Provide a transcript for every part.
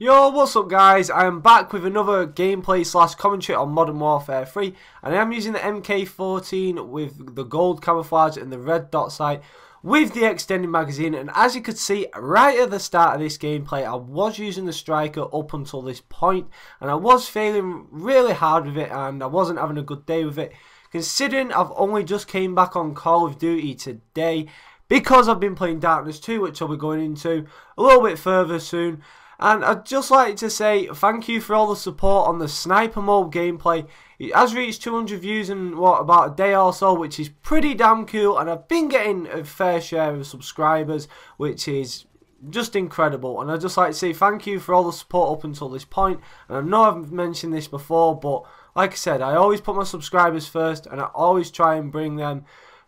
Yo, what's up guys? I am back with another gameplay slash commentary on Modern Warfare 3, and I am using the MK14 with the gold camouflage and the red dot sight with the extended magazine. And as you could see right at the start of this gameplay, I was using the striker up until this point, and I was failing really hard with it, and I wasn't having a good day with it, considering I've only just came back on Call of Duty today because I've been playing Darkness 2, which I'll be going into a little bit further soon. And I'd just like to say thank you for all the support on the Sniper M.O.A.B gameplay. It has reached 200 views in about a day or so, which is pretty damn cool, and I've been getting a fair share of subscribers, which is just incredible. And I'd just like to say thank you for all the support up until this point. And I know I've mentioned this before, but like I said, I always put my subscribers first, and I always try and bring them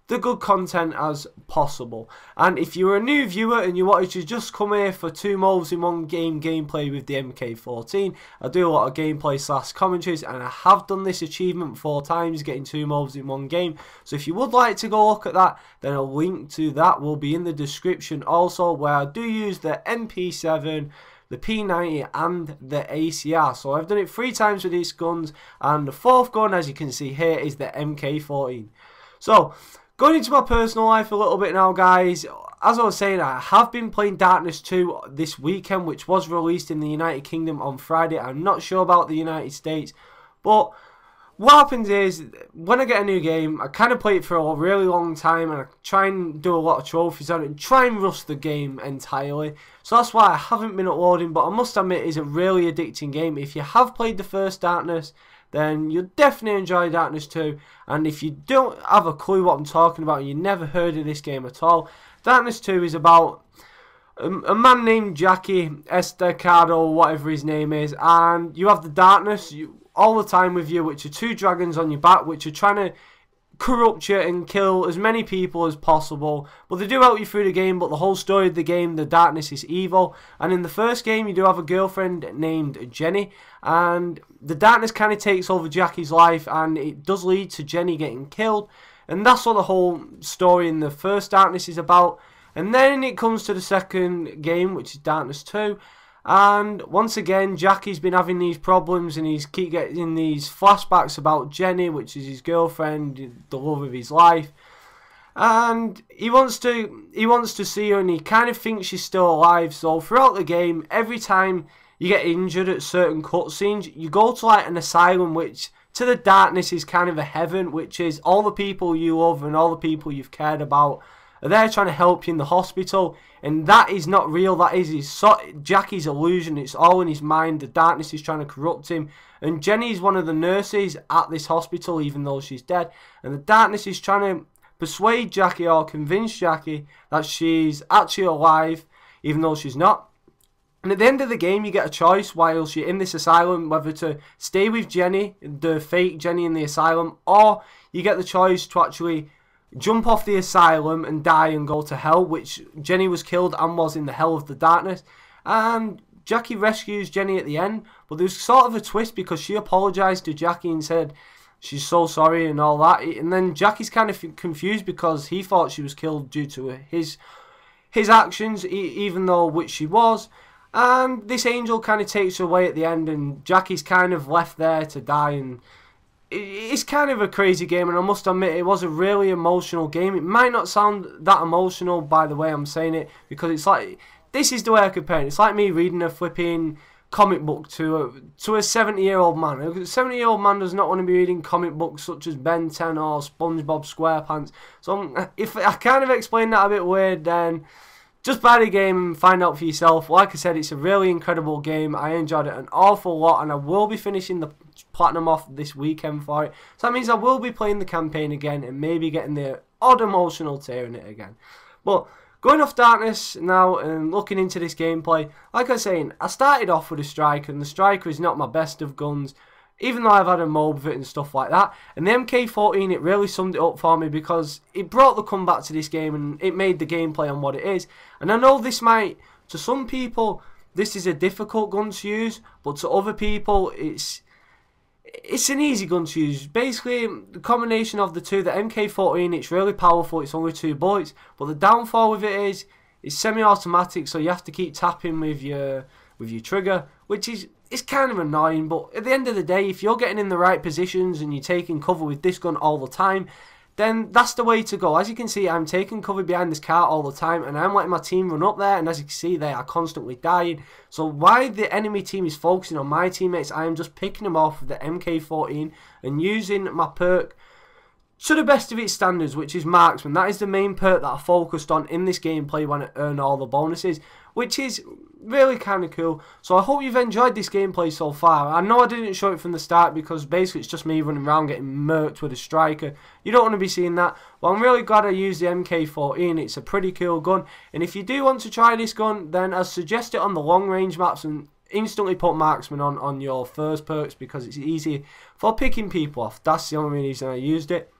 the good content as possible. And if you're a new viewer and you wanted to just come here for 2 M.O.A.Bs in one game gameplay with the MK14, I do a lot of gameplay slash commentaries, and I have done this achievement 4 times, getting 2 M.O.A.Bs in one game. So if you would like to go look at that, then a link to that will be in the description also, where I do use the MP7, the P90 and the ACR. So I've done it 3 times with these guns, and the 4th gun, as you can see here, is the MK14. So going into my personal life a little bit now, guys. As I was saying, I have been playing Darkness 2 this weekend, which was released in the United Kingdom on Friday. I'm not sure about the United States, but what happens is, when I get a new game, I kind of play it for a really long time, and I try and do a lot of trophies on it, and try and rush the game entirely. So that's why I haven't been uploading, but I must admit, it's a really addicting game. If you have played the first Darkness, then you'll definitely enjoy Darkness 2. And if you don't have a clue what I'm talking about, and you never heard of this game at all, Darkness 2 is about a man named Jackie Estacado, whatever his name is, and you have the Darkness all the time with you, which are 2 dragons on your back, which are trying to corrupt you and kill as many people as possible. But they do help you through the game, but the whole story of the game, the Darkness, is evil. And in the first game, you do have a girlfriend named Jenny, and the Darkness kind of takes over Jackie's life, and it does lead to Jenny getting killed. And that's what the whole story in the first Darkness is about. And then it comes to the second game, which is Darkness 2. And once again, Jackie's been having these problems, and he's keep getting these flashbacks about Jenny, which is his girlfriend, the love of his life. And he wants to see her, and he kind of thinks she's still alive. So throughout the game, every time you get injured at certain cutscenes, you go to like an asylum, which to the Darkness is kind of a heaven, which is all the people you love and all the people you've cared about are there trying to help you in the hospital. And that is not real. That is Jackie's illusion. It's all in his mind. The Darkness is trying to corrupt him. And Jenny is one of the nurses at this hospital, even though she's dead. And the Darkness is trying to persuade Jackie, or convince Jackie, that she's actually alive, even though she's not. And at the end of the game, you get a choice while you're in this asylum, whether to stay with Jenny, the fake Jenny in the asylum, or you get the choice to actually jump off the asylum and die and go to hell, which Jenny was killed and was in the hell of the Darkness. And Jackie rescues Jenny at the end, but there's sort of a twist, because she apologised to Jackie and said she's so sorry and all that. And then Jackie's kind of confused, because he thought she was killed due to his actions, even though which she was. And this angel kind of takes her away at the end, and Jackie's kind of left there to die. And it's kind of a crazy game, and I must admit, it was a really emotional game. It might not sound that emotional by the way I'm saying it, because it's like, this is the way I compare it. It's like me reading a flipping comic book to a 70-year-old man. A 70-year-old man does not want to be reading comic books such as Ben 10 or SpongeBob SquarePants. So if I kind of explain that a bit weird, then just buy the game and find out for yourself. Like I said, it's a really incredible game. I enjoyed it an awful lot, and I will be finishing the platinum off this weekend for it. So that means I will be playing the campaign again, and maybe getting the odd emotional tear in it again. But going off Darkness now and looking into this gameplay, like I was saying, I started off with a striker, and the striker is not my best of guns, even though I've had a M.O.A.B with it and stuff like that. And the MK14, it really summed it up for me, because it brought the comeback to this game, and it made the gameplay on what it is. And I know this might, to some people, this is a difficult gun to use, but to other people, it's an easy gun to use. Basically, the combination of the two, the MK14, it's really powerful, it's only 2 bullets, but the downfall with it is it's semi-automatic, so you have to keep tapping with your with your trigger, which is it's kind of annoying. But at the end of the day, if you're getting in the right positions and you're taking cover with this gun all the time, then that's the way to go. As you can see, I'm taking cover behind this car all the time, and I'm letting my team run up there, and as you can see, they are constantly dying. So while the enemy team is focusing on my teammates, I am just picking them off with the MK14 and using my perk to the best of its standards, which is marksman. That is the main perk that I focused on in this gameplay when I earn all the bonuses, which is really kind of cool. So I hope you've enjoyed this gameplay so far. I know I didn't show it from the start because basically it's just me running around getting murked with a striker. You don't want to be seeing that. But I'm really glad I used the MK14. It's a pretty cool gun. And if you do want to try this gun, then I suggest it on the long range maps and instantly put marksman on your first perks because it's easy for picking people off. That's the only reason I used it.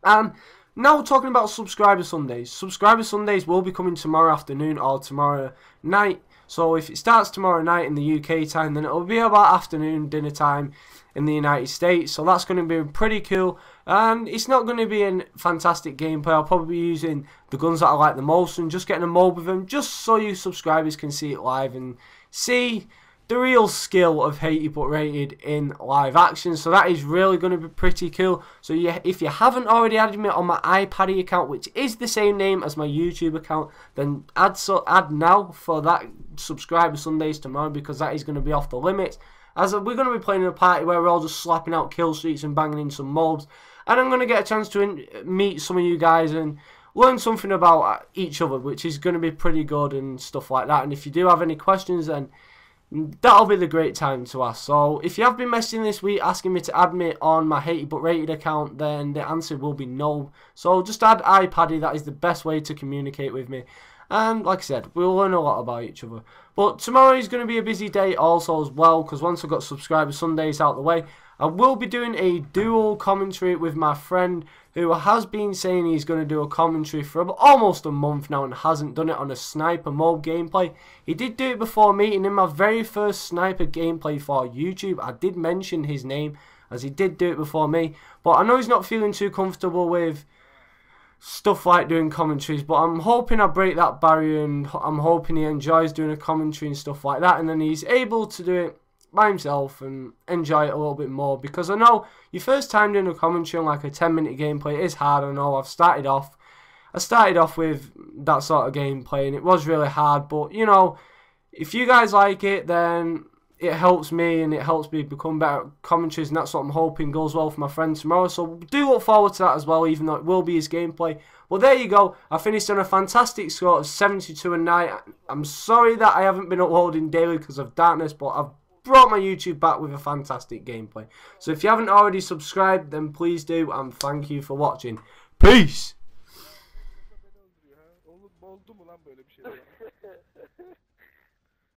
And now talking about Subscriber Sundays. Subscriber Sundays will be coming tomorrow afternoon or tomorrow night. So if it starts tomorrow night in the UK time, then it will be about afternoon dinner time in the United States. So that's going to be pretty cool. And it's not going to be a fantastic gameplay. I'll probably be using the guns that I like the most and just getting a M.O.A.B with them, just so you subscribers can see it live and see the real skill of Hated But Rated in live action. So that is really going to be pretty cool. So yeah, if you haven't already added me on my iPaddeeh account, which is the same name as my YouTube account, then add now for that Subscriber Sundays tomorrow, because that is going to be off the limits. As we're going to be playing in a party where we're all just slapping out kill streaks and banging in some mobs, and I'm going to get a chance to meet some of you guys and learn something about each other, which is going to be pretty good and stuff like that. And if you do have any questions, then that'll be the great time to ask. So if you have been messaging this week asking me to add me on my Hated But Rated account, then the answer will be no. So just add iPaddeeh. That is the best way to communicate with me. And like I said, we'll learn a lot about each other. But tomorrow is going to be a busy day also as well, because once I've got Subscriber Sundays out the way, I will be doing a dual commentary with my friend who has been saying he's going to do a commentary for almost a month now and hasn't done it on a Sniper M.O.A.B gameplay. He did do it before me, and in my very first Sniper gameplay for YouTube, I did mention his name as he did do it before me. But I know he's not feeling too comfortable with stuff like doing commentaries, but I'm hoping I break that barrier, and I'm hoping he enjoys doing a commentary and stuff like that, and then he's able to do it by himself and enjoy it a little bit more, because I know your first time doing a commentary on like a 10-minute gameplay is hard. I know I started off with that sort of gameplay and it was really hard, but you know, if you guys like it, then it helps me and it helps me become better at commentaries, and that's what I'm hoping goes well for my friend tomorrow. So do look forward to that as well, even though it will be his gameplay. Well, there you go. I finished on a fantastic score of 72-9. I'm sorry that I haven't been uploading daily because of darkness, but I've brought my YouTube back with a fantastic gameplay. So if you haven't already subscribed, then please do, and thank you for watching. Peace!